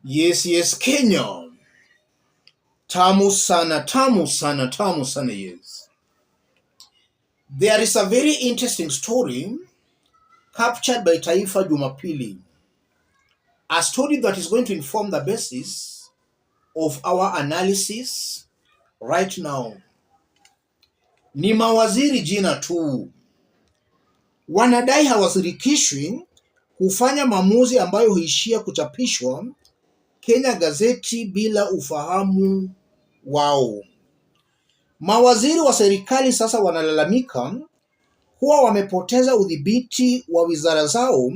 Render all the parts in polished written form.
Yes, Kenya. Tamu sana, tamu sana, tamu sana, yes. There is a very interesting story captured by Taifa Jumapili. A story that is going to inform the basis of our analysis right now. Ni mawaziri jina tu. Wanadai hawashirikishwi kufanya maamuzi ambayo huishia kuchapishwa Kenya gazeti bila ufahamu wao. Mawaziri wa serikali sasa wanalalamika kuwa wamepoteza udhibiti wa wizara zao,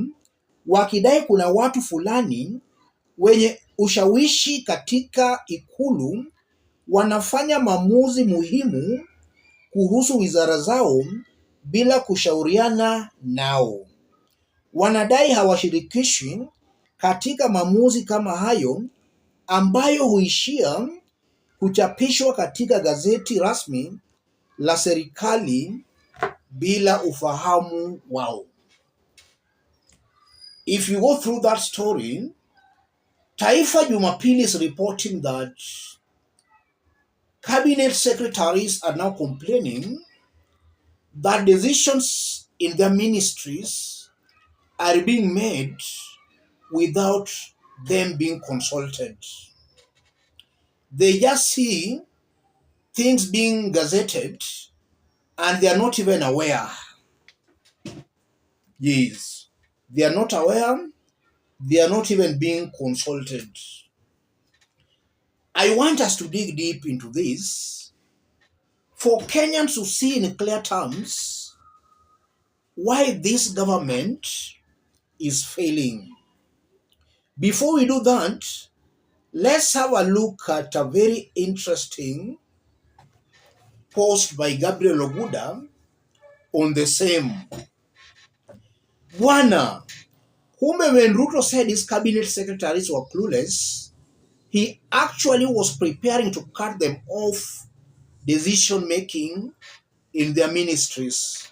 wakidai kuna watu fulani wenye ushawishi katika ikulu wanafanya maamuzi muhimu kuhusu wizara zao bila kushauriana nao. Wanadai hawashirikishwi katika maamuzi kama hayo ambayo huishia kuchapishwa katika gazeti rasmi la serikali bila ufahamu wao. If you go through that story, Taifa Jumapili is reporting that Cabinet Secretaries are now complaining that decisions in their ministries are being made without them being consulted. They just see things being gazetted and they are not even aware. Yes, they are not aware, they are not even being consulted. I want us to dig deep into this for Kenyans to see in clear terms why this government is failing. Before we do that, let's have a look at a very interesting post by Gabriel Oguda on the same. Bwana, kumbe when Ruto said his cabinet secretaries were clueless, he actually was preparing to cut them off decision making in their ministries.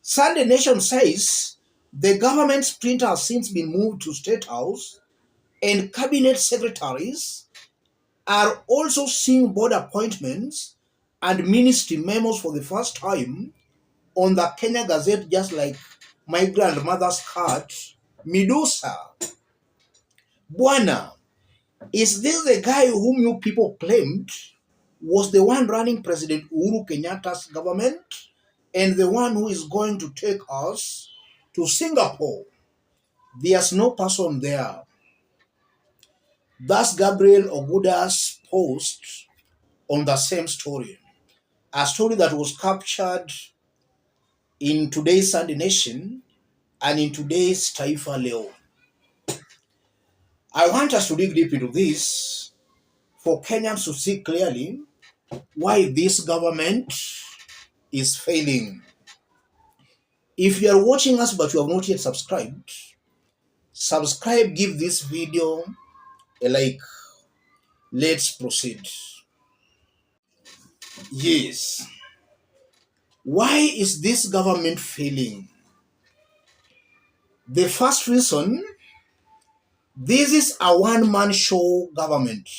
Sunday Nation says the government's printer has since been moved to State House and cabinet secretaries are also seeing board appointments and ministry memos for the first time on the Kenya Gazette, just like my grandmother's cat, Medusa. Bwana, is this the guy whom you people claimed was the one running President Uhuru Kenyatta's government and the one who is going to take us to Singapore? There's no person there. That's Gabriel Oguda's post on the same story. A story that was captured in today's Sunday Nation and in today's Taifa Leo. I want us to dig deep into this for Kenyans to see clearly why this government is failing. If you are watching us but you have not yet subscribed, subscribe, give this video a like. Let's proceed. Yes. Why is this government failing? The first reason, this is a one-man show government.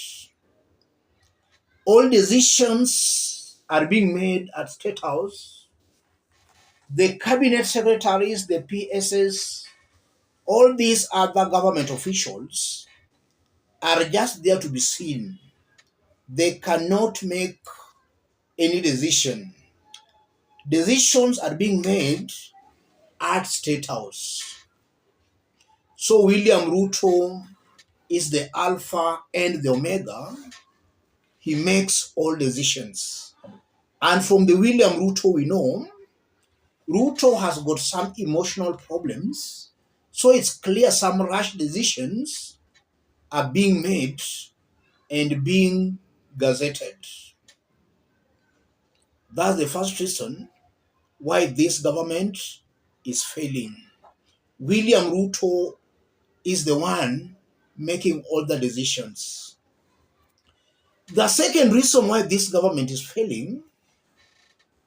All decisions are being made at State House. The cabinet secretaries, the PSs, all these other government officials are just there to be seen. They cannot make any decision. Decisions are being made at State House. So William Ruto is the alpha and the omega. He makes all decisions. And from the William Ruto we know, Ruto has got some emotional problems. So it's clear some rash decisions are being made and being gazetted. That's the first reason why this government is failing. William Ruto is the one making all the decisions. The second reason why this government is failing,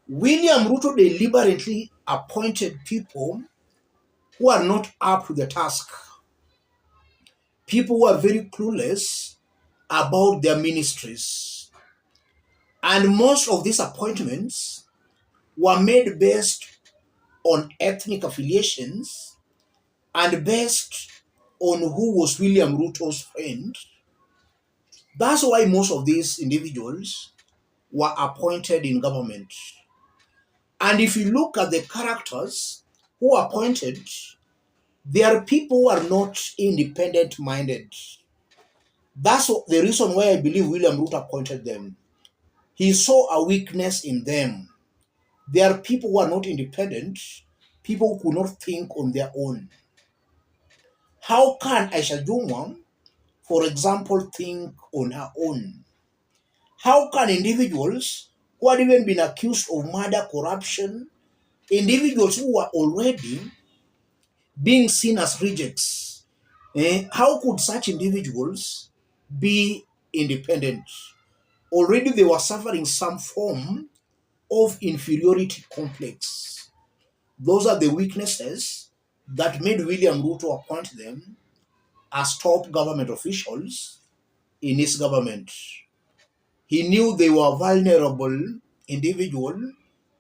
William Ruto deliberately appointed people who are not up to the task. people who are very clueless about their ministries. And most of these appointments were made based on ethnic affiliations and based on who was William Ruto's friend. That's why most of these individuals were appointed in government. And if you look at the characters who are appointed, they are people who are not independent minded. That's the reason why I believe William Ruto appointed them. He saw a weakness in them. They are people who are not independent, people who could not think on their own. How can Aisha Jumwa, for example, think on her own? How can individuals who had even been accused of murder, corruption, individuals who were already being seen as rejects, how could such individuals be independent? Already they were suffering some form of inferiority complex. Those are the weaknesses that made William Ruto appoint them as top government officials in his government. He knew they were vulnerable individuals.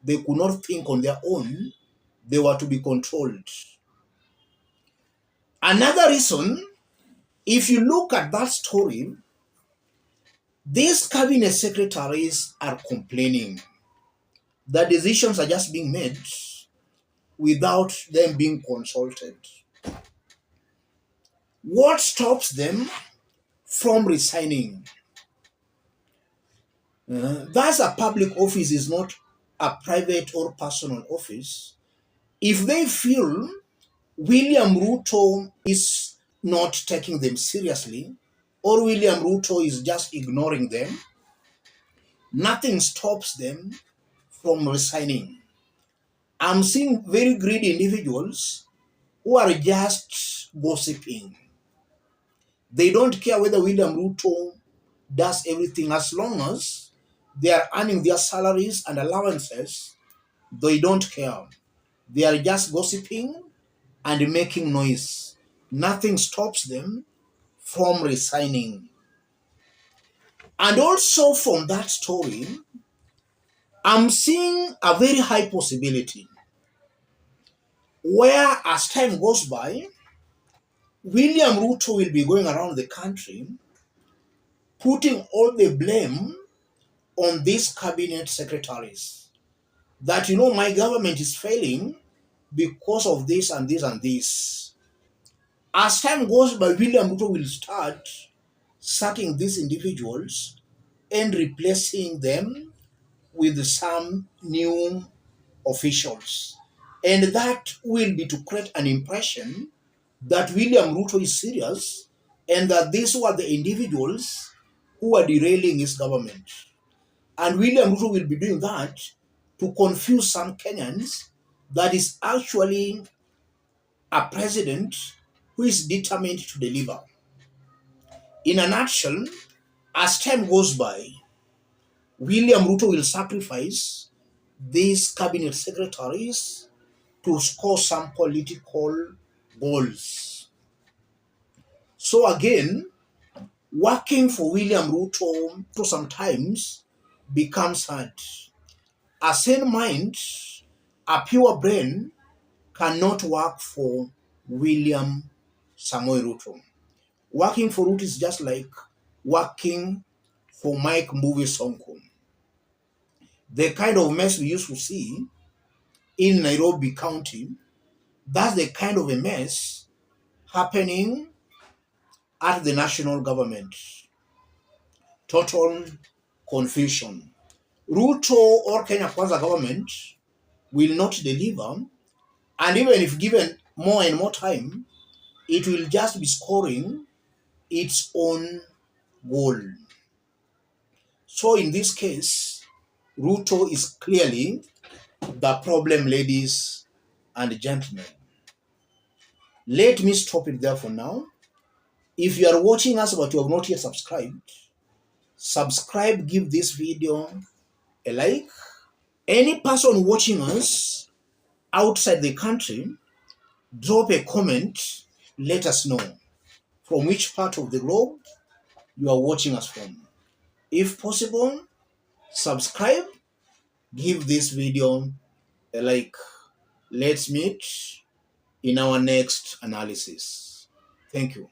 They could not think on their own. They were to be controlled. Another reason, if you look at that story, these cabinet secretaries are complaining that decisions are just being made without them being consulted. What stops them from resigning? Thus, a public office is not a private or personal office. If they feel William Ruto is not taking them seriously, or William Ruto is just ignoring them, nothing stops them from resigning. I'm seeing very greedy individuals who are just gossiping. They don't care whether William Ruto does everything as long as they are earning their salaries and allowances. They don't care. They are just gossiping and making noise. Nothing stops them from resigning. And also from that story, I'm seeing a very high possibility where, as time goes by, William Ruto will be going around the country putting all the blame on these cabinet secretaries. That, my government is failing because of this and this and this. As time goes by, William Ruto will start sacking these individuals and replacing them with some new officials. And that will be to create an impression that William Ruto is serious and that these were the individuals who are derailing his government. And William Ruto will be doing that to confuse some Kenyans that is actually a president who is determined to deliver. In a nutshell, as time goes by, William Ruto will sacrifice these cabinet secretaries to score some political goals. So again, working for William Ruto to sometimes becomes hard. A sane mind, a pure brain cannot work for William Samoei Ruto. Working for Ruto is just like working for Mike Mbuvi Sonko. The kind of mess we used to see in Nairobi County, that's the kind of a mess happening at the national government. Total confusion. Ruto or Kenya Kwanza government will not deliver, and even if given more and more time, it will just be scoring its own goal. So in this case, Ruto is clearly the problem, ladies and gentlemen. Let me stop it there for now. If you are watching us but you have not yet subscribed, subscribe, give this video a like. Any person watching us outside the country, drop a comment, let us know. from which part of the globe you are watching us from. If possible, subscribe, give this video a like. Let's meet in our next analysis. Thank you.